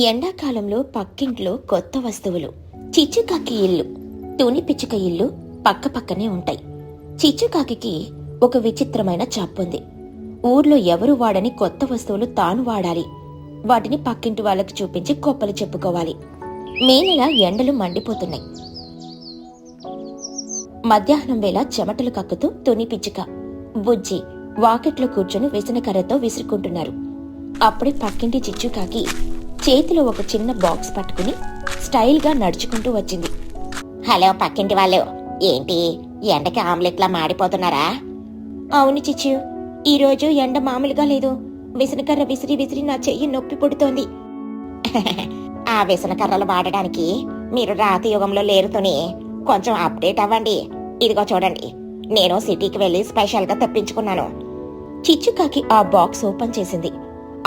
ఎండాకాలంలో పక్కింట్లో కొత్త వస్తువులు. చిచ్చుకాకి ఇల్లు, తుని పిచ్చుక ఇల్లు పక్కపక్కనే ఉంటాయి. చిచ్చుకాకి ఒక విచిత్రమైన చాప్పుంది. ఊర్లో ఎవరు వాడని కొత్త వస్తువులు తాను వాడాలి. వాటిని పక్కింటి వాళ్ళకి చూపించి గొప్పలు చెప్పుకోవాలి. మే నెల ఎండలు మండిపోతున్నాయి. మధ్యాహ్నం వేళ చెమటలు కక్కుతూ తుని పిచ్చుక, బుజ్జి వాకెట్లో కూర్చొని విసనకర్రతో విసురుకుంటున్నారు. అప్పుడే పక్కింటి చిచ్చుకాకి చేతిలో ఒక చిన్న బాక్స్ పట్టుకుని స్టైల్గా నడుచుకుంటూ వచ్చింది. హలో పక్కింటి వాళ్ళు, ఏంటి ఎండకి ఆమ్లెట్లా మాడిపోతున్నారా? అవును చిచ్చు, ఈరోజు ఎండ మామూలుగా లేదు. విసనకర్ర విసిరి విసిరి నా చెయ్యి నొప్పి పుడుతోంది. ఆ విసనకర్రలు వాడడానికి మీరు రాతి యుగంలో లేరుతోని కొంచెం అప్డేట్ అవ్వండి. ఇదిగో చూడండి, నేను సిటీకి వెళ్లి స్పెషల్గా తెప్పించుకున్నాను. చిచ్చుకాకి ఆ బాక్స్ ఓపెన్ చేసింది.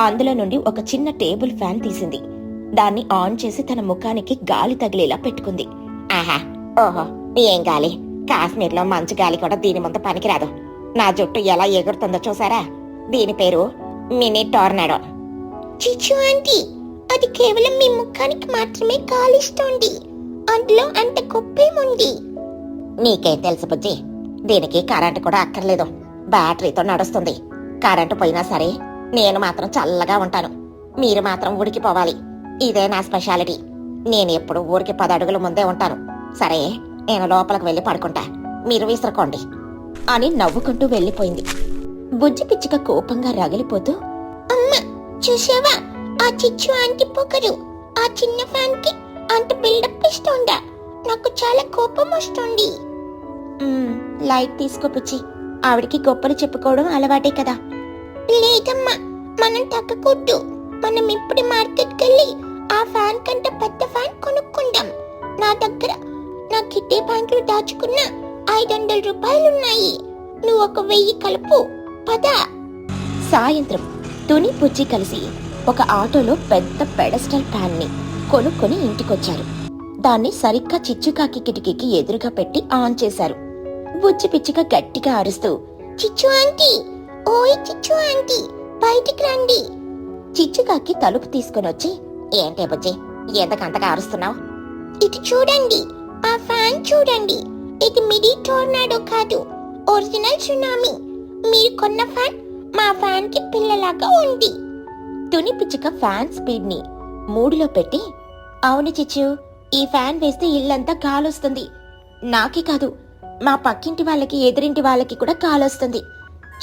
అందులో నుండి ఒక చిన్న టేబుల్ ఫ్యాన్ తీసింది. దాన్ని ఆన్ చేసి తన ముఖానికి గాలి తగిలేలా పెట్టుకుంది. ఆహా, ఓహో, ఏం గాలి! కాశ్మీర్లో మంచు గాలి కూడా దీని ముందు పనికిరాదు. నా జుట్టు ఎలా ఎగురుతుందో చూసారా? దీని పేరు మినీ టోర్నాడో. చిచ్చు ఆంటీ, అది కేవలం మీ ముఖానికి మాత్రమే కాలిస్తోంది. అందులో అంత గొప్పేముంది? నీకేం తెలుసు బుజ్జి, దీనికి కరెంటు కూడా అక్కర్లేదు. బ్యాటరీతో నడుస్తుంది. కరెంటు పోయినా సరే నేను మాత్రం చల్లగా ఉంటాను. మీరు మాత్రం ఉడికిపోవాలి. ఇదే నా స్పెషాలిటీ. నేను ఎప్పుడు ఊరికి 10 అడుగుల ముందే ఉంటాను. సరే, నేను లోపలికి వెళ్ళి పడుకుంటా, మీరు విసురుకోండి అని నవ్వుకుంటూ వెళ్లిపోయింది. బుజ్జి పిచ్చుక కోపంగా రగిలిపోతూ, అమ్మా, చూసావా ఆ చిచ్చు ఆంటీ పొగరు? ఆ చిన్న ఫ్యాన్ కి అంత బిల్డప్ ఇస్తోందా? నాకు చాలా కోపం వస్తుంది. లైట్ తీసుకో పిచ్చి, ఆవిడికి గొప్పలు చెప్పుకోవడం అలవాటే కదా. లేదమ్మా, మనం తగ్గకూడదు. మనం ఇప్పుడు మార్కెట్కి వెళ్ళి ఆ ఫ్యాన్ కంటే పెద్ద ఫ్యాన్ కొనుక్కుందాం. నా దగ్గర నా కిడ్నీ బ్యాంకులు దాచుకున్న 500 రూపాయలున్నాయి. నువ్వు ఒక 1000 కలుపు, పద. సాయంత్రం తుని బుజ్జి కలిసి ఒక ఆటోలో పెద్ద పెడస్టల్ ఫ్యాన్ ని కొనుక్కొని ఇంటికొచ్చారు. దాన్ని సరిగ్గా చిచ్చుకాకి కిటికీకి ఎదురుగా పెట్టి ఆన్ చేశారు. బుజ్జి పిచ్చుక గట్టిగా అరుస్తూ, చిచ్చు ఆంటీ, ఓయ్ చిచ్చు ఆంటీ, బయటికి రండి. చిచ్చుకాకి తలుపు తీసుకునొచ్చి, ఏంటే బుజ్జి, ఎందుకంతగా అరుస్తున్నావు? ఇటు చూడండి, ఆ ఫ్యాన్ చూడండి. ఇది మినీ టోర్నాడో కాదు, ఒరిజినల్ సునామీ. మీరు కొన్న ఫ్యాన్ మా ఫ్యాన్ కి పిల్లలాగా ఉంది. తుని పిచ్చుక ఫ్యాన్ స్పీడ్ ని 3లో పెట్టి, అవును చిచ్చు, ఈ ఫ్యాన్ వేస్తే ఇల్లంతా గాలొస్తుంది. నాకే కాదు, మా పక్కింటి వాళ్ళకి ఎదురింటి వాళ్ళకి కూడా గాలొస్తుంది.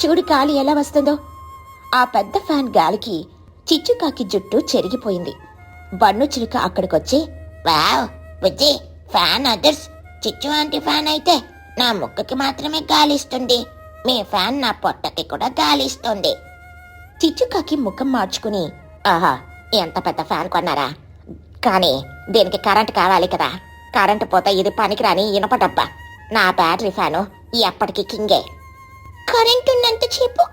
చూడు గాలి ఎలా వస్తుందో. ఆ పెద్ద ఫ్యాన్ గాలికి చిచ్చుకాకి జుట్టు చెరిగిపోయింది. బన్ను చిలుక అక్కడికొచ్చి, వావ్ బుజ్జి, ఫ్యాన్ అదర్స్. చిచ్చు ఆంటీ ఫ్యాన్ అయితే నా ముక్కుకి మాత్రమే గాలిస్తుంది. మీ ఫ్యాన్ నా పొట్టకి కూడా గాలిస్తుంది. చిచ్చుకాకి ముఖం మార్చుకుని, ఆహా, ఎంత పెద్ద ఫ్యాన్ కొన్నారా? కానీ దీనికి కరెంట్ కావాలి కదా. కరెంటు పోతే ఇది పనికిరాని ఇనుప డబ్బా. నా బ్యాటరీ ఫ్యాను ఎప్పటికీ కింగే. కరెంట్ ఉన్నంతసేపు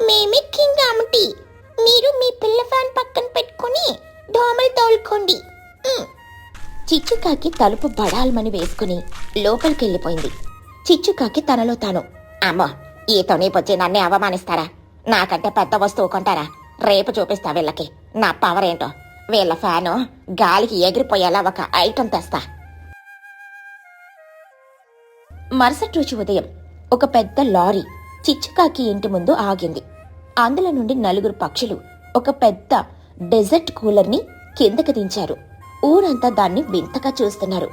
మేమే కింగ్ ఆంటీ. మీరు మీ పిల్ల ఫ్యాన్ పక్కన పెట్టుకుని దోమలు తోలుకోండి. చిచ్చుకాకి తలుపు బడాల్మని వేసుకుని లోపలికెళ్ళిపోయింది. చిచ్చుకాకి తనలో తాను, అమ్మో, ఈ తొని పొచ్చి నన్నే అవమానిస్తారా? నాకంటే పెద్ద వస్తువు కొంటారా? రేపు చూపిస్తా వీళ్ళకి నా పవర్ ఏంటో. వీళ్ళ ఫ్యాను గాలికి ఎగిరిపోయేలా ఒక ఐటెం తెస్తా. మరుసటి రోజు ఉదయం ఒక పెద్ద లారీ చిచ్చుకాకి ఇంటి ముందు ఆగింది. అందులో నుండి 4 పక్షులు ఒక పెద్ద డెజర్ట్ కూలర్ని కిందకి దించారు. ఊరంతా దాన్ని వింతగా చూస్తున్నారు.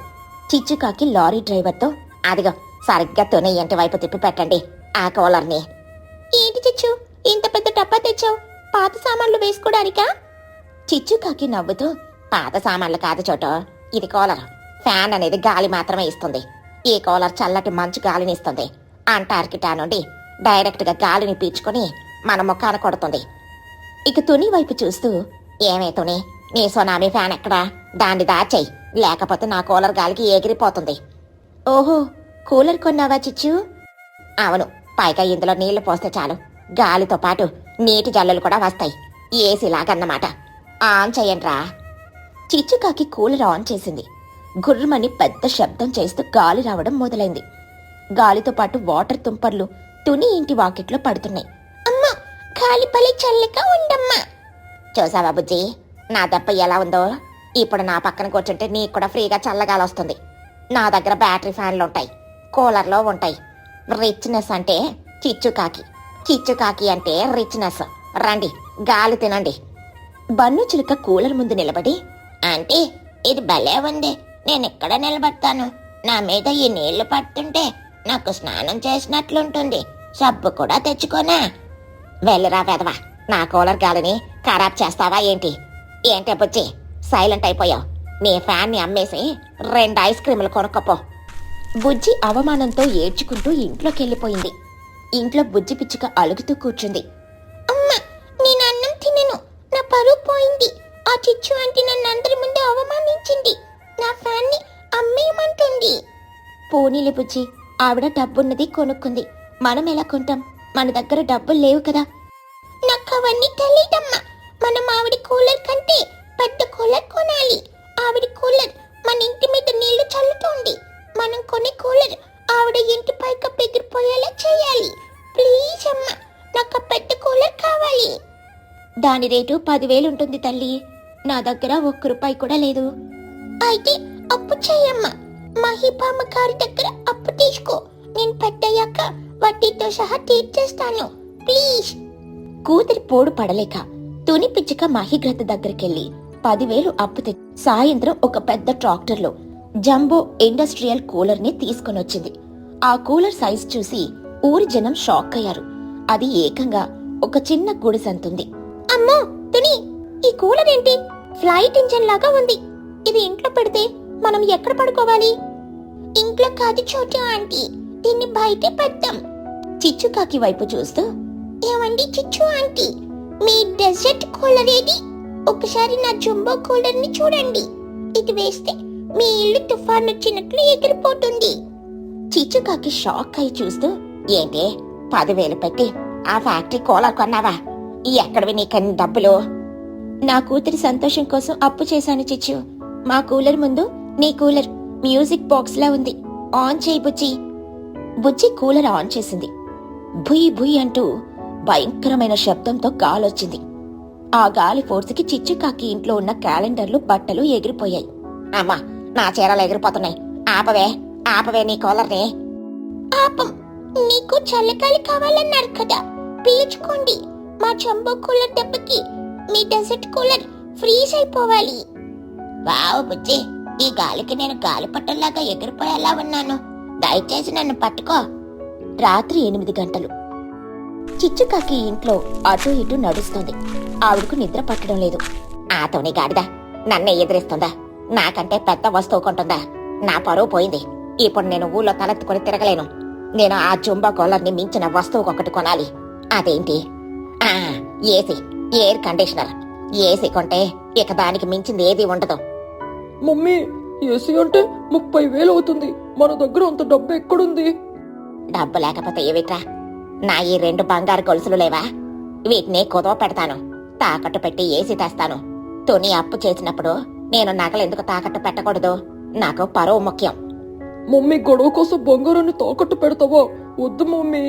చిచ్చుకాకి లారీ డ్రైవర్తో, అదిగో సరిగ్గా తొని ఇంటి వైపు తిప్పి పెట్టండి ఆ కూలర్ని. ఏంటి చిచ్చు, ఇంత పెద్ద డబ్బా తెచ్చావు? పాత సామాన్లు వేసుకోవడానికా? చిచ్చుకాకి నవ్వుతూ, పాత సామాన్లు కాదు చోటు, ఇది కూలర్. ఫ్యాన్ అనేది గాలి మాత్రమే ఇస్తుంది. ఈ కూలర్ చల్లటి మంచు గాలిని ఇస్తుంది. అంటార్కిటా నుండి డైరెక్ట్ గా గాలిని పీల్చుకుని మన ముఖాన కొడుతుంది. ఇక తుని వైపు చూస్తూ, ఏమే తుని, నీ సునామీ ఫ్యాన్ ఎక్కడా? దాన్ని దాచేయి, లేకపోతే నా కూలర్ గాలికి ఎగిరిపోతుంది. ఓహో, కూలర్ కొన్నావా చిచ్చు? అవును, పైగా ఇందులో నీళ్లు పోస్తే చాలు, గాలితో పాటు నీటి జల్లులు కూడా వస్తాయి. ఏసీలాగన్నమాట. ఆన్ చెయ్యండ్రా. చిచ్చుకాకి కూలర్ ఆన్ చేసింది. గుర్రమని పెద్ద శబ్దం చేస్తూ గాలి రావడం మొదలైంది. గాలితో పాటు వాటర్ తుంపర్లు తుని ఇంటి వాకిట్లో పడుతున్నాయి. అమ్మా, గాలి భలే చల్లగా ఉండమ్మా. చూసావా బుజ్జి, నా దెబ్బ ఎలా ఉందో ఇప్పుడు నా పక్కన కూర్చుంటే నీకు కూడా ఫ్రీగా చల్లగాలి వస్తుంది. నా దగ్గర బ్యాటరీ ఫ్యాన్లు ఉంటాయి, కూలర్లో ఉంటాయి. రిచ్నెస్ అంటే చిచ్చుకాకి, చిచ్చుకాకి అంటే రిచ్నెస్. రండి గాలి తినండి. బన్ను చిలుక కూలర్ ముందు నిలబడి, ఆంటీ ఇది భలే ఉంది, నేను ఎక్కడ నిలబడతాను? నా మీద ఈ నీళ్లు పడుతుంటే నాకు స్నానం చేసినట్లుంటుంది. సబ్బు కూడా తెచ్చుకోనా? వెళ్ళరా వెదవా, నా కూలర్ గాలిని ఖరాబ్ చేస్తావా ఏంటి? ఏంటే బుజ్జి సైలెంట్ అయిపోయావు? నీ ఫ్యాన్ని అమ్మేసి 2 ఐస్ క్రీములు కొనుక్కోపో. బుజ్జి అవమానంతో ఏడ్చుకుంటూ ఇంట్లోకెళ్ళిపోయింది. ఇంట్లో బుజ్జి పిచ్చుక అలుగుతూ కూర్చుంది. అమ్మా నేను అన్నం తినను, నా పరువు పోయింది. ఆ చిచ్చు ఆంటీ నన్ను అందరి ముందు అవమానించింది. నా ఫ్యాన్ ని అమ్మేయమంటుంది. పోనీలే బుజ్జి, ఆవిడ డబ్బున్నది కొనుక్కుంది. మనం ఎలా కొంటాం? మన దగ్గర డబ్బులు లేవు కదా. నాకు అవన్నీ తెలీదమ్మా. మనం ఆవిడ కూలర్ కంటే పెద్ద కూలర్ కొనాలి. ఆవిడ కూలర్ మన ఇంటి మీద నీళ్లు చల్లుతోంది. మనం కొనే కూలర్ ఆవిడ ఇంటి పైకి ఎగిరిపోయేలా చేయాలి. ప్లీజ్ అమ్మా, నాకు పెద్ద కూలర్ కావాలి. దాని రేటు 10,000 ఉంటుంది తల్లి. నా దగ్గర ₹1 కూడా లేదు. అయితే అప్పు చేయమ్మా. మహిపామ గారి దగ్గర అప్పు తీసుకో. నేను పెద్దయ్యాక వడ్డీతో సహా తీర్చేస్తాను. ప్లీజ్. కూతురి పోడు పడలేక తుని పిచ్చుక మహిగ్రత దగ్గరికెళ్ళి 10,000 అప్పు తెచ్చి సాయంత్రం ఒక పెద్ద ట్రాక్టర్లో జంబో ఇండస్ట్రియల్ కూలర్ ని తీసుకొనొచ్చింది. ఆ కూలర్ సైజ్ చూసి ఊరి జనం షాక్ అయ్యారు. అది ఏకంగా ఒక చిన్న గుడిసంతుంది. అమ్మో తుని, ఈ కూలర్ ఏంటి? ఫ్లైట్ ఇంజన్ లాగా ఉంది. ఇది ఇంట్లో పెడితే మనం ఎక్కడ పడుకోవాలి? ఇంట్లో కాదు చోటు ఆంటీ, దీన్ని బయటే పెడతాం. చిచ్చుకాకి వైపు చూస్తూ, ఏమండి చిచ్చు ఆంటీ, మీ డెజర్ట్ కూలర్ ఏది? ఒకసారి నా జంబో కూలర్ ని చూడండి. ఇది వేస్తే మీ ఇల్లు తుఫాన్ వచ్చినట్లు ఎగిరిపోతుంది. చిచ్చుకాకి షాక్ అయి చూస్తూ, ఏంటి 10,000 పెట్టి ఆ ఫ్యాక్టరీ కూలర్ కొన్నావా? ఎక్కడివి నీకన్ని డబ్బులు? నా కూతురి సంతోషం కోసం అప్పు చేశాను చిచ్చు. మా కూలర్ ముందు నీ కూలర్ మ్యూజిక్ బాక్స్ లా ఉంది. ఆన్ చేయి బుజ్జి. బుజ్జి కూలర్ ఆన్ చేసింది. భుయ్ భుయ్ అంటూ భయంకరమైన శబ్దంతో గాలొచ్చింది. ఆ గాలి ఫోర్స్కి చిచ్చుకాకి ఇంట్లో ఉన్న క్యాలెండర్లు, బట్టలు ఎగిరిపోయాయి. అమ్మా, నా చీరలు ఎగిరిపోతున్నాయి. ఆపవే, ఆపవే నీ కూలర్ని. పాపం, నీకు చల్లగాలి కావాలన్నారు కదా, పీల్చుకోండి. మా జంబో కూలర్ దెబ్బకి మీ డెజర్ట్ కూలర్ ఫ్రీజ్ అయిపోవాలి. వావ్ బుజ్జి, ఈ గాలికి నేను గాలిపటంలాగా ఎగిరిపోయేలా ఉన్నాను. దయచేసి నన్ను పట్టుకో. రాత్రి 8 గంటలు. చిచ్చుకాకి ఇంట్లో అటు ఇటు నడుస్తోంది. ఆవిడకు నిద్ర పట్టడం లేదు. ఆతోని గాడిద నన్నే ఎదిరిస్తుందా? నాకంటే పెద్ద వస్తువు కొంటుందా? నా పరువు పోయింది. ఇప్పుడు నేను ఊళ్ళో తలెత్తుకుని తిరగలేను. నేను ఆ జుంబా కూలర్ని మించిన వస్తువు ఒకటి కొనాలి. అదేంటి? AC, air conditioner. ఏసీ కొంటే ఇక దానికి మించింది ఏది ఉండదు. మమ్మీ, ఏసీ అంటే 30,000 అవుతుంది. మన దగ్గర అంత డబ్బు ఎక్కడుంది? డబ్బు లేకపోతే ఏవిట్రా? నా ఈ 2 బంగారు గొలుసులు లేవా? వీటిని కుదవ పెడతాను. తాకట్టు పెట్టి ఏసీ తెస్తాను. తుని అప్పు చేసినప్పుడు నేను నగలెందుకు తాకట్టు పెట్టకూడదు? నాకు పరువు ముఖ్యం. మమ్మీ, గొడవ కోసం బంగారాన్ని తాకట్టు పెడతావా? వద్దు మమ్మీ.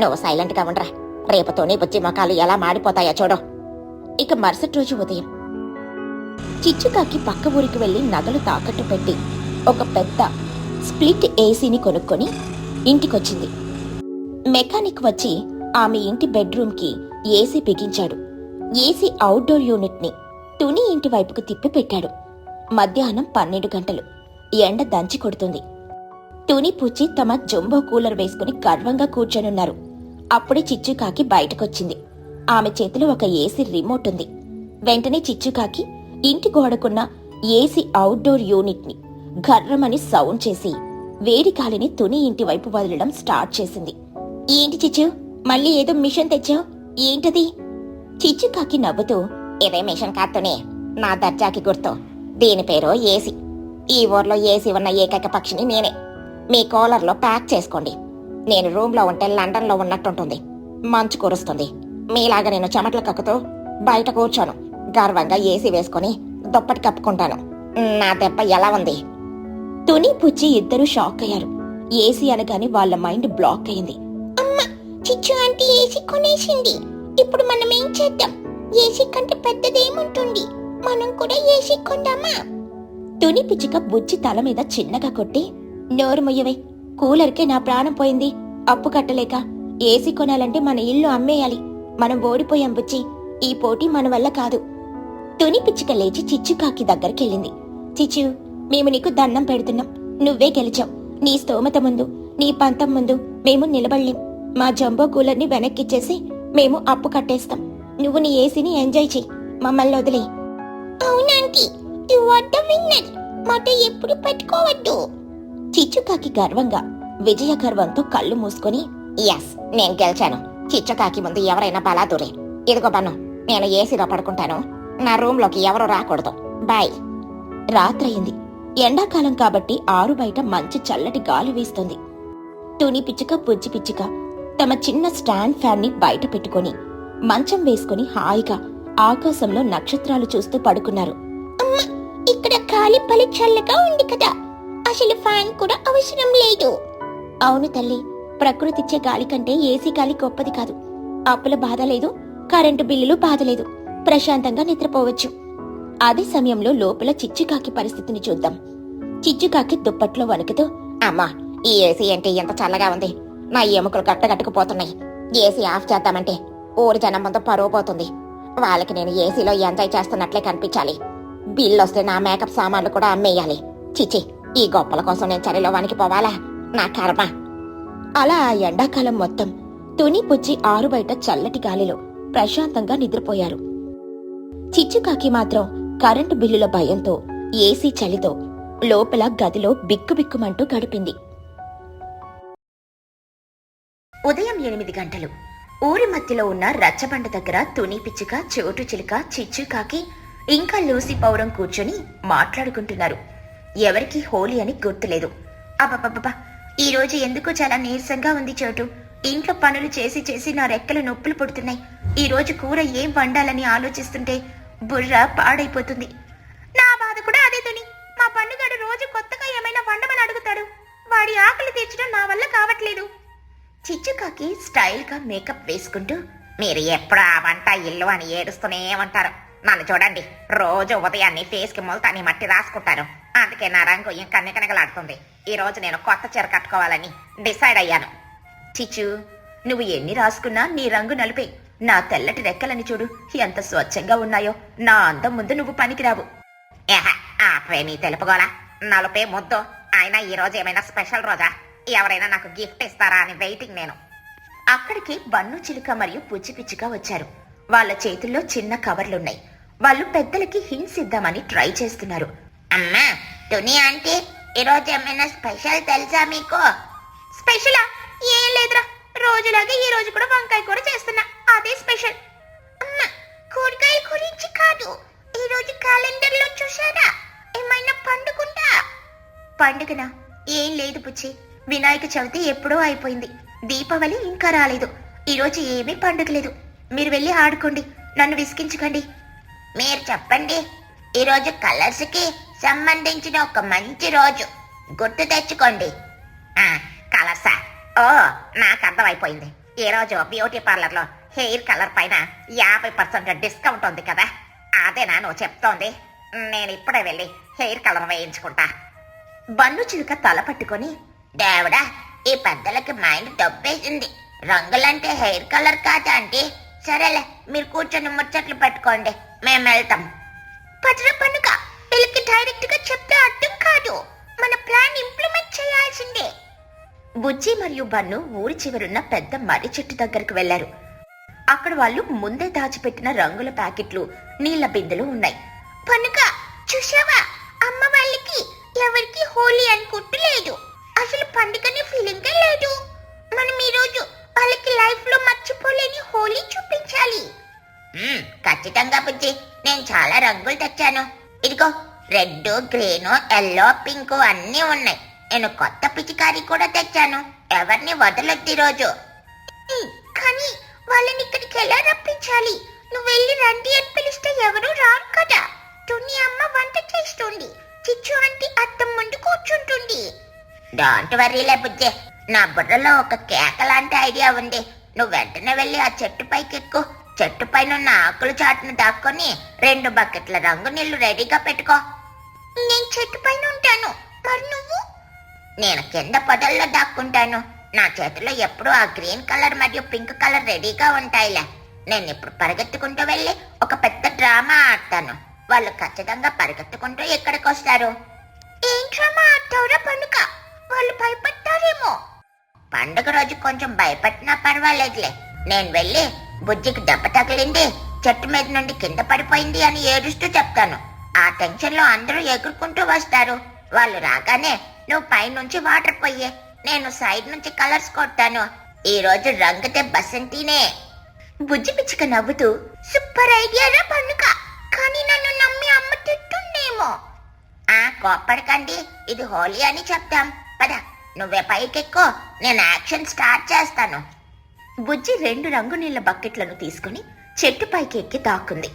నువ్వు సైలెంట్ గా ఉండరా. రేపు తుని బుజ్జి మొఖాలు ఎలా మాడిపోతాయో చూడు. ఇక మరుసటి రోజు ఉదయం చిచ్చుకాకి పక్క ఊరికి వెళ్లి నగలు తాకట్టు పెట్టి ఒక పెద్ద స్ప్లిట్ ఏసీని కొనుక్కొని ఇంటికొచ్చింది. మెకానిక్ వచ్చి ఆమె ఇంటి బెడ్రూమ్ కి ఏసీ బిగించాడు. ఏసీ అవుట్డోర్ యూనిట్ ని తుని ఇంటి వైపుకు తిప్పి పెట్టాడు. మధ్యాహ్నం 12 గంటలు. ఎండ దంచి కొడుతుంది. తుని పూచి తమ జంబో కూలర్ వేసుకుని గర్వంగా కూర్చొనున్నారు. అప్పుడే చిచ్చుకాకి బయటకొచ్చింది. ఆమె చేతిలో ఒక ఏసీ రిమోట్ ఉంది. వెంటనే చిచ్చుకాకి ఇంటి గోడకున్న ఏసీ అవుట్డోర్ యూనిట్ ని గర్రమని సౌండ్ చేసి వేడి గాలిని తుని ఇంటి వైపు వదలడం స్టార్ట్ చేసింది. ఏంటి చిచ్చు, మళ్ళీ ఏదో మిషన్ తెచ్చావు? ఏంటది? చిచ్చుకాకి నవ్వుతూ, ఇదే మిషన్ కాదునే, నా దర్జాకి గుర్తు. దీని పేరు ఏసీ. ఈ ఊర్లో ఏసీ ఉన్న ఏకైక పక్షిని నేనే. మీ కూలర్లో ప్యాక్ చేసుకోండి. నేను రూమ్ లో ఉంటే లండన్ లో ఉన్నట్టుంటుంది. మంచు కురుస్తుంది. మీలాగా నేను చెమటలు కక్కుతూ బయట కూర్చోను. గర్వంగా ఏసీ వేసుకుని దుప్పటి కప్పుకుంటాను. నా దెబ్బ ఎలా ఉంది? తుని పుచ్చి ఇద్దరూ షాక్ అయ్యారు. ఏసీ అనగానే వాళ్ళ మైండ్ బ్లాక్ అయింది. అమ్మా, చిచ్చు ఆంటీ ఏసీ కొనేసింది. ఇప్పుడు మనం ఏం చేద్దాం? ఏసీ కంటే పెద్దదేముంటుంది? కూడా ఏసీ కొందామా? తుని పిచ్చుక బుజ్జి తల మీద చిన్నగా కొట్టి, నోరు మొయ్యవే, కూలర్కే నా ప్రాణం పోయింది. అప్పు కట్టలేక ఏసీ కొనాలంటే మన ఇల్లు అమ్మేయాలి. మనం ఓడిపోయాం బుజ్జి, ఈ పోటీ మన వల్ల కాదు. తుని పిచ్చుక లేచి చిచ్చుకాకి దగ్గరికెళ్ళింది. చిచ్చు, మేము నీకు దండం పెడుతున్నాం, నువ్వే గెలిచావు. నీ స్తోమత ముందు, నీ పంతం ముందు మేము నిలబడలేం. మా జంబో కూలర్ని వెనక్కిచ్చేసి మేము అప్పు కట్టేస్తాం. నువ్వు నీ ఏసీని ఎంజాయ్ చెయ్యి, మమ్మల్ని వదిలే. అవునాంటీ, యు ఆర్ ద విన్నర్. మాట ఎప్పుడు పెట్టుకోవద్దు. చిచ్చుకాకి గర్వంగా విజయ గర్వంతో కళ్ళు మూసుకొని, ఎస్, నేను గెలిచాను. చిచ్చుకాకి ముందు ఎవరైనా బలాదురే. ఇదిగో బన్ను, నేను ఏసీలో పడుకుంటాను. నా రూమ్లోకి ఎవరు రాకూడదు. బాయ్. రాత్రయింది. ఎండాకాలం కాబట్టి ఆరు బయట మంచి చల్లటి గాలి వీస్తుంది. తుని పిచ్చుక బుజ్జి పిచ్చుక తమ చిన్న స్టాండ్ ఫ్యాన్ ని బయట పెట్టుకుని మంచం వేసుకుని హాయిగా ఆకాశంలో నక్షత్రాలు చూస్తూ పడుకున్నారు. అమ్మా, ఇక్కడ గాలి పలి చల్లగా ఉంది కదా, అసలు ఫ్యాన్ కూడా అవసరం లేదు. అవును తల్లి, ప్రకృతిచ్చే గాలి కంటే ఏసీ గాలి గొప్పది కాదు. అప్పుల బాధ లేదు, కరెంటు బిల్లులు బాధ లేదు, ప్రశాంతంగా నిద్రపోవచ్చు. అదే సమయంలో లోపల చిచ్చుకాకి పరిస్థితిని చూద్దాం. చిచ్చుకాకి దుప్పట్లో వణుకుతూ, అమ్మా, ఈ ఏసీ ఏంటి ఎంత చల్లగా ఉంది? నా ఎముకలు గట్టగట్టుకుపోతున్నాయి. ఏసీ ఆఫ్ చేద్దామంటే ఊరి జనం ముందు పరువు పోతుంది. వాళ్ళకి నేను ఏసీలో ఎంజాయ్ చేస్తున్నట్లే కనిపించాలి. బిల్లు వస్తే నా మేకప్ సామాన్లు కూడా అమ్మేయాలి. చిచి, ఈ గొప్పల కోసం నేను చలిలో వణికిపోవాలా? నా కర్మ. అలా ఆ ఎండాకాలం మొత్తం తుని పుచ్చి ఆరు బయట చల్లటి గాలిలో ప్రశాంతంగా నిద్రపోయారు. చిచ్చుకాకి మాత్రం కరెంటు బిల్లుల భయంతో, ఏసీ చలితో లోపల గదిలో బిక్కుబిక్కుమంటూ గడిపింది. ఉదయం 8 గంటలు. ఊరి మధ్యలో ఉన్న రచ్చబండ దగ్గర తుని పిచ్చుక, చోటు చిలుక, చిచ్చుకాకి ఇంకా లూసి పౌరం కూర్చొని మాట్లాడుకుంటున్నారు. ఎవరికి హోలీ అని గుర్తులేదు. అబ్బబ్బబ్బా, ఈ రోజు ఎందుకో చాలా నీరసంగా ఉంది చోటు. ఇంట్లో పనులు చేసి చేసి నా రెక్కలు నొప్పులు పుడుతున్నాయి. ఈ రోజు కూర ఏం వండాలని ఆలోచిస్తుంటే బుర్ర పాడైపోతుంది. నా బాధ కూడా అదే తుని. మా పన్నుగాడు రోజు కొత్తగా ఏమైనా వండమని అడుగుతాడు. వాడి ఆకలి తీర్చడం నా వల్ల కావట్లేదు. చిచ్చుకాకి స్టైల్ గా మేకప్ వేసుకుంటూ, మీరు ఎప్పుడు ఆ వంట ఇల్లు అని ఏడుస్తూనే ఉంటారు. నన్ను చూడండి, రోజు ఉదయాన్నే ఫేస్ కి ముల్తాని మట్టి రాసుకుంటారు. అందుకే నా రంగు ఇంకా నికనికలాడుతుంది. ఈ రోజు నేను కొత్త చీర కట్టుకోవాలని డిసైడ్ అయ్యాను. చిచ్చు, నువ్వు ఎన్ని రాసుకున్నా నీ రంగు నలుపే. నా తెల్లటి రెక్కలని చూడు ఎంత స్వచ్ఛంగా ఉన్నాయో. నా అందం ముందు నువ్వు పనికిరావు. ఆపే నీ తెలుపుగోలా, నలుపే ముద్దు. అయినా ఈ రోజు ఏమైనా స్పెషల్ రోజా? ఎవరైనా నాకు గిఫ్ట్ ఇస్తారా అని వెయిటింగ్ నేను. అక్కడికి బన్ను చిలుక మరియు పుచ్చి పిచ్చుక వచ్చారు. వాళ్ళ చేతుల్లో చిన్న కవర్లున్నాయి. వాళ్ళు పెద్దలకి హింట్స్ ఇద్దామని ట్రై చేస్తున్నారు. అమ్మా, తుని ఆంటీ, ఈరోజు ఏమైనా స్పెషల్ తెలుసా మీకు? స్పెషలా? ఏం లేదురా, రోజులాగే ఈ రోజు కూడా వంకాయ కూర చేస్తున్నా, అదే స్పెషల్. అమ్మా, కూరగాయల గురించి కాదు, ఈ రోజు క్యాలెండర్ లో చూసారా ఏమైనా పండుగుందా? పండుగనా? ఏం లేదు పుచ్చి, వినాయక చవితి ఎప్పుడో అయిపోయింది. దీపావళి ఇంకా రాలేదు. ఈ రోజు ఏమీ పండుగ లేదు. మీరు వెళ్ళి ఆడుకోండి, నన్ను విసిగించకండి. మీరు చెప్పండి, ఈరోజు కలర్స్ కి సంబంధించిన ఒక మంచి రోజు గుర్తు తెచ్చుకోండి. కలర్సా? ఓ, నాకు అర్థమైపోయింది. ఈ రోజు బ్యూటీ పార్లర్ లో హెయిర్ కలర్ పైన 50% డిస్కౌంట్ ఉంది కదా, అదేనా నువ్వు చెప్తోంది? నేను ఇప్పుడే వెళ్ళి హెయిర్ కలర్ వేయించుకుంటా. బన్ను చిలుక తల పట్టుకొని, దేవుడా, ఈ పెద్దలకి మైండ్ దొబ్బేసింది. రంగులంటే హెయిర్ కలర్ కాదా అంటే? సరేలే, మీరు కూర్చొని ముచ్చట్లు పెట్టుకోండి, మేము వెళ్తాం. పట్ల పన్నుక వీళ్ళకి డైరెక్ట్ గా చెప్తే అర్థం కాదు. మన ప్లాన్ ఇంప్లిమెంట్ చేయాల్సిందే. బుజ్జి మరియు బన్ను ఊరి చివరున్న పెద్ద మర్రి చెట్టు దగ్గరకు వెళ్లారు. అక్కడ వాళ్ళు ముందే దాచిపెట్టిన రంగుల ప్యాకెట్లు, నీళ్ల బిందెలు ఉన్నాయి. పన్నుక, చూసావా, అమ్మ వాళ్ళకి ఎవరికి హోలీ అని గుర్తులేదు. అసలు పండుగని ఫీలింగే లేదు. మనం ఈ రోజు వాళ్ళకి లైఫ్ లో మర్చిపోలేని హోలీ చూపించాలి. ఖచ్చితంగా బుజ్జి, నేను చాలా రంగులు తెచ్చాను. ఇదిగో, రెడ్, గ్రీన్, ఎల్లో, పింక్ అన్నీ ఉన్నాయి. నేను కొత్త పిచికారీ కూడా తెచ్చాను. ఎవరిని వదలొద్దు రోజు. కానీ వాళ్ళని ఇక్కడికి ఎలా రప్పించాలి? నువ్వు వెళ్ళి రండి అని పిలిస్తే ఎవరు రారు కదా. తుని అమ్మ వంట చేస్తుంది, చిచ్చు ఆంటీ అద్దం ముందు కూర్చుంటుంది. డోంట్ వర్రీలే బుజ్జి, నా బుర్రలో ఒక కేక లాంటి ఐడియా ఉంది. నువ్వు వెంటనే వెళ్ళి ఆ చెట్టు పైకి ఎక్కు. చెట్టు పైన ఉన్న ఆకుల చాటును దాక్కొని 2 బకెట్ల రంగు నీళ్లు రెడీగా పెట్టుకో. నేను చెట్టు పైన ఉంటాను, మరి నువ్వు? నేను కింద పొదల్లో దాక్కుంటాను. నా చేతిలో ఎప్పుడూ ఆ గ్రీన్ కలర్ మరియు పింక్ కలర్ రెడీగా ఉంటాయిలే. నేను ఇప్పుడు పరిగెత్తుకుంటూ వెళ్ళి ఒక పెద్ద డ్రామా ఆడతాను. వాళ్ళు ఖచ్చితంగా పరిగెత్తుకుంటూ ఇక్కడికి వస్తారు. ఏం డ్రామా ఆడతావురా పండుగ? వాళ్ళు భయపడతారేమో. పండుగ రోజు కొంచెం భయపడినా పర్వాలేదులే. నేను వెళ్ళి బుజ్జికి దెబ్బ తగిలింది, చెట్టు మీద నుండి కింద పడిపోయింది అని ఏడుస్తూ చెప్తాను. ఆ టెన్షన్ లో అందరూ ఎగురుకుంటూ వస్తారు. వాళ్ళు రాగానే నువ్వు పైనుంచి వాటర్ పోయే, నేను సైడ్ నుంచి కలర్స్ కొడతాను. ఈ రోజు రంగుతే బసంతినే. బుజ్జి పిచ్చుక నవ్వుతూ, సూపర్ ఐడియారా పండుగ, కానీ నన్ను నమ్మి అమ్మ తిట్టుందేమో. కోప్పడకండి, ఇది హోలీ అని చెప్తాం. పద, నువ్వే పైకెక్కో, నేను యాక్షన్ స్టార్ట్ చేస్తాను. బుజ్జి 2 రంగు నీళ్ల బకెట్లను తీసుకుని చెట్టు పైకి ఎక్కి దాక్కుంది.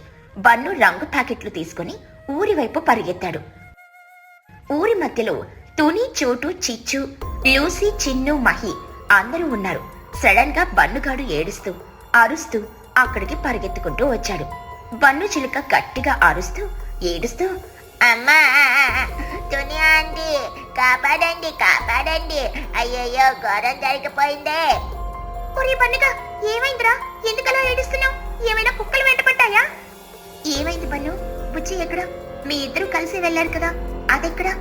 బన్ను రంగు ప్యాకెట్లు తీసుకుని ఊరి వైపు పరిగెత్తాడు. ఊరి మధ్యలో తుని, చోటు, చిచ్చు, లూసీ, చిన్ను, మహి అందరూ ఉన్నారు. సడన్ గా బన్నుగాడు ఏడుస్తూ అరుస్తూ అక్కడికి పరిగెత్తుకుంటూ వచ్చాడు. బన్ను చిలుక గట్టిగా అరుస్తూ ఏడుస్తూ, అమ్మా, తుని ఆంటీ, కాపాడండి, కాపాడండి, అయ్యయ్యో ఘోరం జరిగిపోయిందే. ఒరే పండుగ, ఏమైందిరా? ఎందుకలా ఏడుస్తున్నావు? ఏమైనా కుక్కలు వెంటపడ్డాయా? ఏమైంది బన్ను? బుజ్జి ఎక్కడ? మీ ఇద్దరు కలిసి వెళ్ళారు కదా, అదెక్కడా?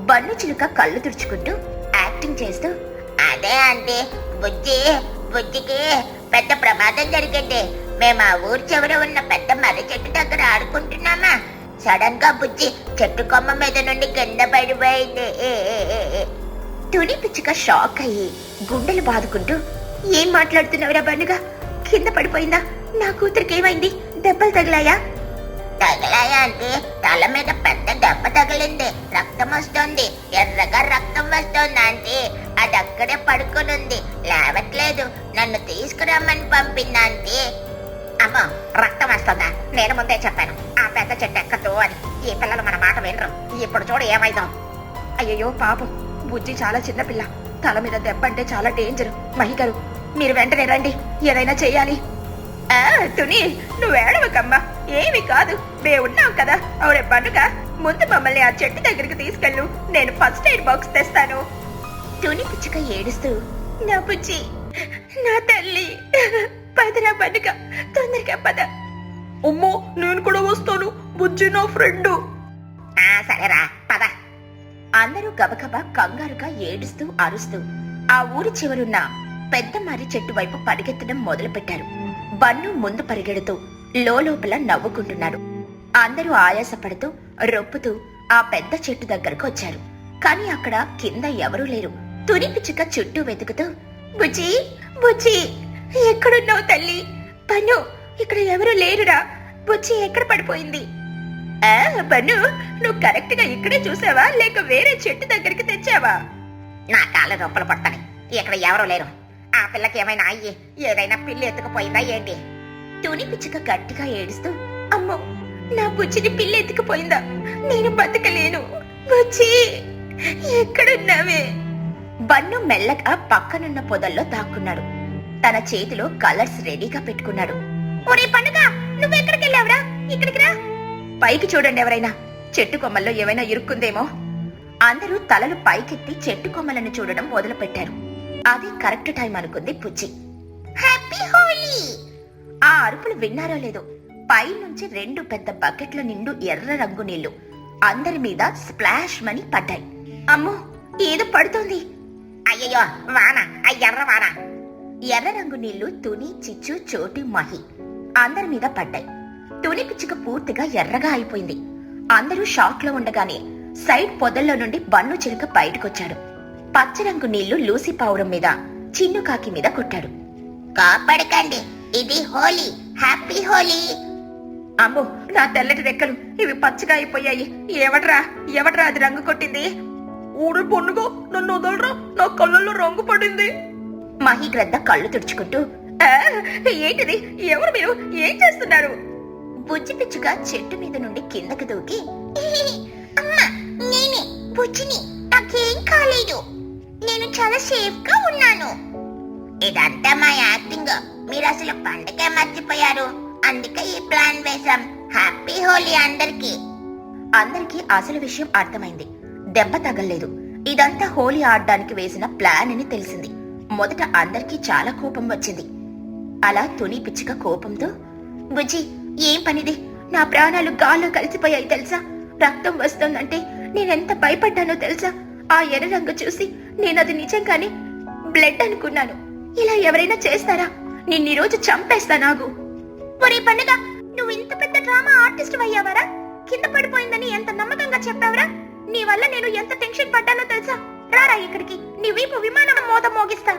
బన్ను చిలుక కళ్ళు తుడుచుకుంటూ యాక్టింగ్ చేస్తూ, అదే అంటే బుజ్జికి పెద్ద ప్రమాదం జరిగింది. మేము ఆ ఊరి చివర ఉన్న పెద్ద మర్రి చెట్టు దగ్గర ఆడుకుంటున్నామా, సడన్ గా బుజ్జి చెట్టు కొమ్మ మీద నుండి కింద పడిపోయింది. తుని పిచ్చుక షాక్ అయ్యి గుండెలు బాదుకుంటూ, ఏం మాట్లాడుతున్నావురా బన్నుగా? కింద పడిపోయిందా? నా కూతురికి ఏమైంది? దెబ్బలు తగిలాయా? తగిలాయా అంటే తల మీద పెద్ద దెబ్బ తగిలింది, రక్తం వస్తుంది, ఎర్రగా రక్తం వస్తుంది అంటే. అది అక్కడే పడుకునుంది, లేవట్లేదు. నన్ను తీసుకురమ్మని పంపింది అంటే. అమ్మో, రక్తం వస్తుందా? నేను ముందే చెప్పాను ఆ పెద్ద చెట్టు ఎక్కద్దు అని. ఈ పిల్లలు మన మాట వినరు. ఇప్పుడు చూడు ఏమైందో. అయ్యయ్యో పాపం, బుజ్జి చాలా చిన్నపిల్ల, తల మీద దెబ్బ అంటే చాలా డేంజర్. మహిగారు, మీరు వెంటనే రండి, ఏదైనా చెయ్యాలి. తుని, నువ్వు ఏడవకమ్మా, ఏమి కాదు, మేము ఉన్నాం కదా. అవునే పండుగ, ముందు మమ్మల్ని ఆ చెట్టు దగ్గరికి తీసుకెళ్ళు, నేను ఫస్ట్ ఎయిడ్ బాక్స్ తెస్తాను. తుని పిచ్చుక ఏడుస్తూ, నా బుజ్జి, నా తల్లి, పదరా పండుగ, తొందరగా పద. అమ్మో, నేను కూడా వస్తాను, బుజ్జి నా ఫ్రెండ్. సరేరా పద. అందరూ గబగబా కంగారుగా ఏడుస్తూ అరుస్తూ ఆ ఊరి చివరున్న పెద్ద మర్రి చెట్టు వైపు పరిగెత్తడం మొదలుపెట్టారు. బన్ను ముందు పరిగెడుతూ లోపల నవ్వుకుంటున్నాడు. అందరూ ఆయాసపడుతూ రొప్పుతూ ఆ పెద్ద చెట్టు దగ్గరకు వచ్చారు. కాని అక్కడ కింద ఎవరూ లేరు. తుని పిచ్చుక చుట్టూ వెతుకుతూ, బుజ్జి, బుజ్జి, ఎక్కడున్నావు తల్లి? బన్ను, ఇక్కడ ఎవరూ లేరురా. బుజ్జి ఎక్కడ పడిపోయింది? బన్ను, నువ్వు కరెక్ట్ గా ఇక్కడే చూసావా, లేక వేరే చెట్టు దగ్గరికి తెచ్చావా? నా కాళ్ళ రొప్పలు పడతాయి, ఇక్కడ ఎవరూ లేరు. ఆ పిల్లకి ఏమైనా అయ్యి ఏదైనా పిల్లి ఎత్తుకుపోయిందా ఏంటి? తుని పిచ్చుక గట్టిగా ఏడుస్తూ, అమ్మో, నా బుజ్జిని పిల్లి ఎత్తుకుపోయిందా? నేను బతకలేను. బుజ్జి, ఎక్కడున్నావే? బన్ను మెల్లగా పక్కనున్న పొదల్లో దాక్కున్నాడు. తన చేతిలో కలర్స్ రెడీగా పెట్టుకున్నాడు. ఒరే పండుగ, నువ్వెక్కడికి వెళ్ళావురా? ఇక్కడికి రా. పైకి చూడండి, ఎవరైనా చెట్టు కొమ్మల్లో ఏమైనా ఇరుక్కుందేమో. అందరూ తలలు పైకెత్తి చెట్టు కొమ్మలను చూడడం మొదలు పెట్టారు. అది కరెక్ట్ టైం అనుకుంది బుజ్జి. హ్యాపీ హోలీ! ఆ అరుపులు విన్నారో లేదో, పైనుంచి 2 పెద్ద బకెట్ల నిండు ఎర్ర రంగు నీళ్లు అందరి మీద స్ప్లాష్ మని పడ్డాయి. అమ్మో, ఏదో పడుతోంది. అయ్యయ్యో, వాన, ఎర్ర వాన. ఎర్ర రంగు నీళ్లు తుని, చిచ్చు, చోటు, మహి అందరి మీద పడ్డాయి. తుని పిచ్చుక పూర్తిగా ఎర్రగా అయిపోయింది. అందరూ షాక్ లో ఉండగానే సైడ్ పొదల్లో నుండి బన్ను చిలుక బయటకొచ్చాడు. పచ్చరంగు నీళ్లు లూసి పావురం మీద, చిన్ను కాకి మీద కొట్టాడు. కాపాడకండి, ఇది హోలీ, హ్యాపీ హోలీ. అమ్మో, నా తెల్లటి రెక్కలు, ఇవి పచ్చగా అయిపోయాయి. ఎవడ్రా అది రంగు కొట్టింది? ఊరే పొన్నుగా, నన్ను వదలరా, నా కళ్ళల్లో రంగు పడింది. మహి గ్రద్ద కళ్ళు తుడుచుకుంటూ, ఏంటిది? ఎవరు మీరు? ఏం చేస్తున్నారు? బుజ్జి పిచ్చుక చెట్టు మీద నుండి కిందకి దూకి, అమ్మా, నేనే బుజ్జిని, నాకేం కాలేదు, నేను చాలా సేఫ్ గా ఉన్నాను. ఇదంతా మా యాక్టింగ్, మీరు అసలు పండగే మర్చిపోయారు. అందుకే ఈ ప్లాన్ వేశాం. హ్యాపీ హోలీ అందరికి. అందరికీ అసలు విషయం అర్థమైంది. దెబ్బ తగల్లేదు. ఇదంతా హోలీ ఆడడానికి వేసిన ప్లాన్ అని తెలిసింది. మొదట అందరికీ చాలా కోపం వచ్చింది. అలా తుని పిచ్చుక కోపంతో, బుజ్జి ఏం పనిది, నా ప్రాణాలు గాల్లో కలిసిపోయాయి తెలుసా, రక్తం వస్తుందంటే నేనెంత భయపడ్డానో తెలుసా, ఆ ఎర్ర రంగు చూసి నేనది నిజంగానే బ్లడ్ అనుకున్నాను. ఇలా ఎవరైనా చేస్తారా? నిన్నీ రోజు చంపేస్తానాగు. ఒరే పండుగ, నువ్వు ఇంత పెద్ద డ్రామా ఆర్టిస్ట్ అయ్యావరా? కింద పడిపోయిందని ఎంత నమ్మకంగా చెప్పావరా? నీ వల్ల నేను ఎంత టెన్షన్ పడ్డానో తెలుసా? రారా ఇక్కడికి, నీ వీపు విమానం మోత మోగిస్తా.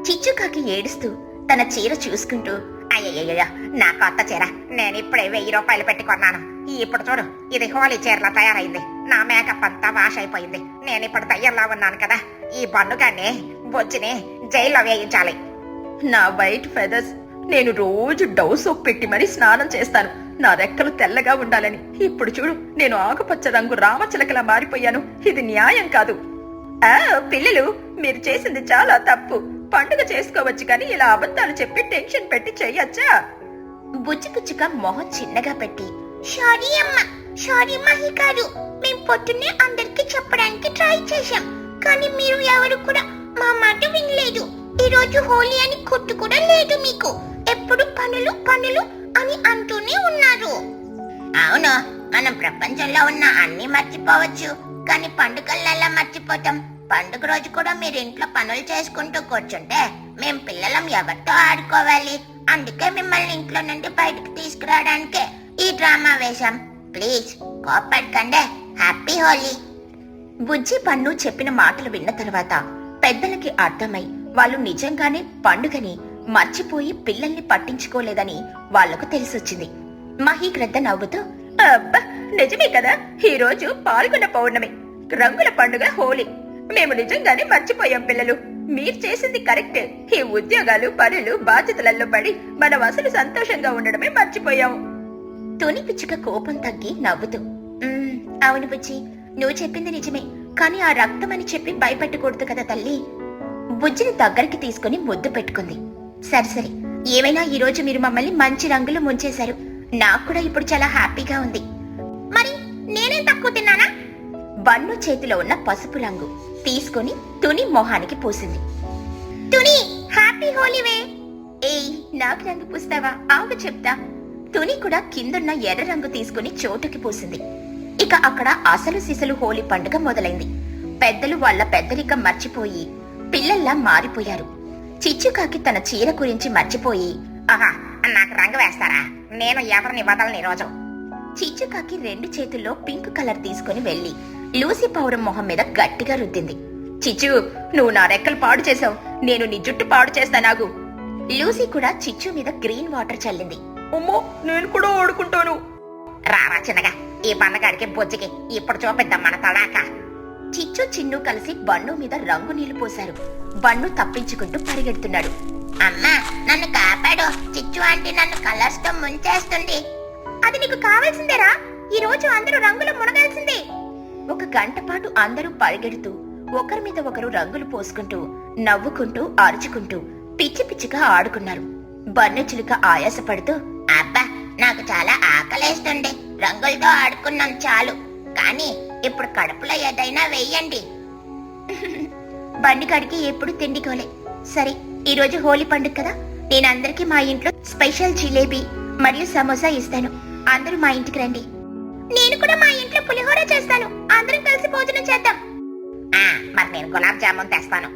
చిచ్చుకాకి ఏడుస్తూ తన చీర చూసుకుంటూ, అయ్యయ్యో, నా కొత్త చీర నేను ఇప్పుడే 1000 రూపాయలు పెట్టి కొన్నాను. ఇప్పుడు చూడు, ఇది హోలీ చీరలా తయారైంది. నా మేకప్ అంతా వాష్ అయిపోయింది. నేను ఇప్పుడు తయ్యర్లా ఉన్నాను కదా. ఈ బండుగాన్ని బొచ్చిని జైల్లో వేయించాలి. నా వైట్ ఫెదర్స్ నేను రోజు డవ్ సోప్ పెట్టి మరీ స్నానం చేస్తాను, నా రెక్కలు తెల్లగా ఉండాలని. ఇప్పుడు చూడు, నేను ఆకుపచ్చ రంగు రామచిలకలా మారిపోయాను. ఇది న్యాయం కాదు. పిల్లలు, మీరు చేసింది చాలా తప్పు. పండుగ చేసుకోవచ్చు కానీ ఇలా అబద్ధాలు చెప్పి టెన్షన్ పెట్టి చెయ్యొచ్చా? బుజ్జి పిచ్చుక మొహం చిన్నగా పెట్టి, సారీ అమ్మా, సారీ మహి గారు. మేం పొద్దున్నే అందరికి చెప్పడానికి ట్రై చేశాం, కానీ మీరు ఎవరు కూడా మా మాట వినలేదు. ఈ రోజు హోలీ అని గుర్తు కూడా లేదు మీకు. ఎప్పుడు పనులు పనులు అని అంటూనే ఉన్నారు. అవును, మనం ప్రపంచంలో ఉన్న అన్ని మర్చిపోవచ్చు, కానీ పండుగల్లో ఎలా మర్చిపోతాం? పండుగ రోజు కూడా మీరు ఇంట్లో పనులు చేసుకుంటూ కూర్చుంటే మేం పిల్లలం ఎవరితో ఆడుకోవాలి? అందుకే మిమ్మల్ని ఇంట్లో నుండి బయటకు తీసుకురావడానికే ఈ డ్రామా వేశాం. ప్లీజ్ కోపడకండి. హ్యాపీ హోలీ. బుజ్జి పన్ను చెప్పిన మాటలు విన్న తర్వాత పెద్దలకి అర్థమై వాళ్ళు నిజంగానే పండుగని మర్చిపోయి పిల్లల్ని పట్టించుకోలేదని వాళ్లకు తెలిసొచ్చింది. మహీగ్రద్ద నవ్వుతూ, అబ్బా నిజమే కదా, ఈ రోజు పాల్గొన్న పౌర్ణమి, రంగుల పండుగ హోలీ. మేము నిజంగానే మర్చిపోయాం పిల్లలు. మీరు చేసింది కరెక్ట్. ఈ ఉద్యోగాలు పనులు బాధ్యతలలో పడి మనం అసలు సంతోషంగా ఉండడమే మర్చిపోయాం. తుని పిచ్చుక కోపం తగ్గి నవ్వుతూ, అవును బుజ్జి, నువ్వు చెప్పింది నిజమే, కానీ ఆ రక్తం అని చెప్పి భయపెట్టకూడదు కదా తల్లి. బుజ్జిని దగ్గరికి తీసుకుని ముద్దు పెట్టుకుంది. సరే, ఏమైనా ఈ రోజు మీరు మమ్మల్ని మంచి రంగులు ముంచేశారు. నాకు కూడా ఇప్పుడు చాలా హ్యాపీగా ఉంది. మరి నేనేం తక్కువ తిన్నానా? బన్ను చేతిలో ఉన్న పసుపు రంగు తీసుకుని తుని మొహానికి పూసింది. తుని, హ్యాపీ హోలీవే. ఏయ్, నాకు రంగు పూస్తావా? ఆగు చెప్తా. తుని కూడా కిందున్న ఎర్ర రంగు తీసుకుని చోటుకి పూసింది. ఇక అక్కడ అసలు సిసలు హోలీ పండుగ మొదలైంది. పెద్దలు వాళ్ళ పెద్దరికం మర్చిపోయి పిల్లల్లా మారిపోయారు. చిచ్చుకాకి తన చీర గురించి మర్చిపోయి, ఆహా, నాకు రంగు వేస్తారా? నేను ఎవరిని వదలని రోజు. చిచ్చుకాకి 2 చేతుల్లో పింక్ కలర్ తీసుకుని వెళ్లి లూసీ పౌరం మొహం మీద గట్టిగా రుద్దింది. చిచ్చు, నువ్వు నా రెక్కలు పాడు చేసావు, నేను నీ జుట్టు పాడు చేస్తానాగు. లూసీ కూడా చిచ్చు మీద గ్రీన్ వాటర్ చల్లింది. అమ్మో, నేను కూడా ఆడుకుంటాను. రారా చిన్నగా, ఈ బండగాడికి బొజ్జికి ఇప్పుడు చూపిద్దాం మన తడాక. చిచ్చు చిన్ను కలిసి బన్ను మీద రంగు నీళ్లు పోశారు. బన్ను తప్పించుకుంటూ పరిగెడుతున్నాడు. అమ్మా, నన్ను కాపాడు. చిచ్చు ఆంటీ నన్ను కలర్స్ తో ముంచేస్తుంది. అది నీకు కావాల్సిందేరా? ఈ రోజు అందరూ రంగులు మునగాల్సిందే. 1 గంట పాటు అందరూ పరిగెడుతూ ఒకరి మీద ఒకరు రంగులు పోసుకుంటూ నవ్వుకుంటూ అరుచుకుంటూ పిచ్చి పిచ్చిగా ఆడుకున్నారు. బన్ను చిలుక ఆయాసపడుతూ, అబ్బా, నాకు చాలా ఆకలేస్తుంది. రంగులతో ఆడుకున్నాం చాలు, కానీ ఇప్పుడు కడుపులో ఏదైనా వెయ్యండి. బండికాడికి ఎప్పుడు తిండికోలే. సరే, ఈ రోజు హోలీ పండుగ కదా, నేను అందరికీ మా ఇంట్లో స్పెషల్ జిలేబీ మరియు సమోసా ఇస్తాను. అందరూ మా ఇంటికి రండి. నేను కూడా మా ఇంట్లో పులిహోర చేస్తాను. అందరం కలిసి భోజనం చేద్దాం. మరి నేను గులాబ్ జామున్ తెస్తాను.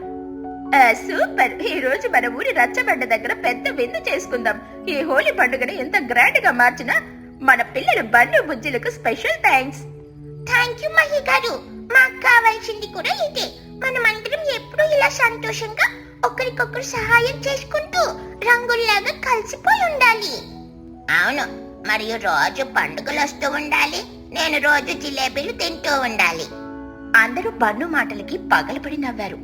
సూపర్. ఈ రోజు మన ఊరి రచ్చబండ దగ్గర పెద్ద విందు చేసుకుందాం. ఈ హోలీ పండుగని ఎంత గ్రాండ్ గా మార్చినా మన పిల్లల బన్ను బుజ్జిలకు special thanks. Thank you Mahi garu. మాకు కావాల్సింది కూడా ఇదే. మనమందరం ఎప్పుడూ ఇలా సంతోషంగా ఒకరికొకరు సహాయం చేసుకుంటూ రంగుల్లాగా కలిసిపోయి ఉండాలి. అవును, మరియు రోజు పండుగలు వస్తూ ఉండాలి. నేను రోజు జిలేబీలు తింటూ ఉండాలి. అందరూ బన్ను మాటలకి పగలపడి నవ్వారు.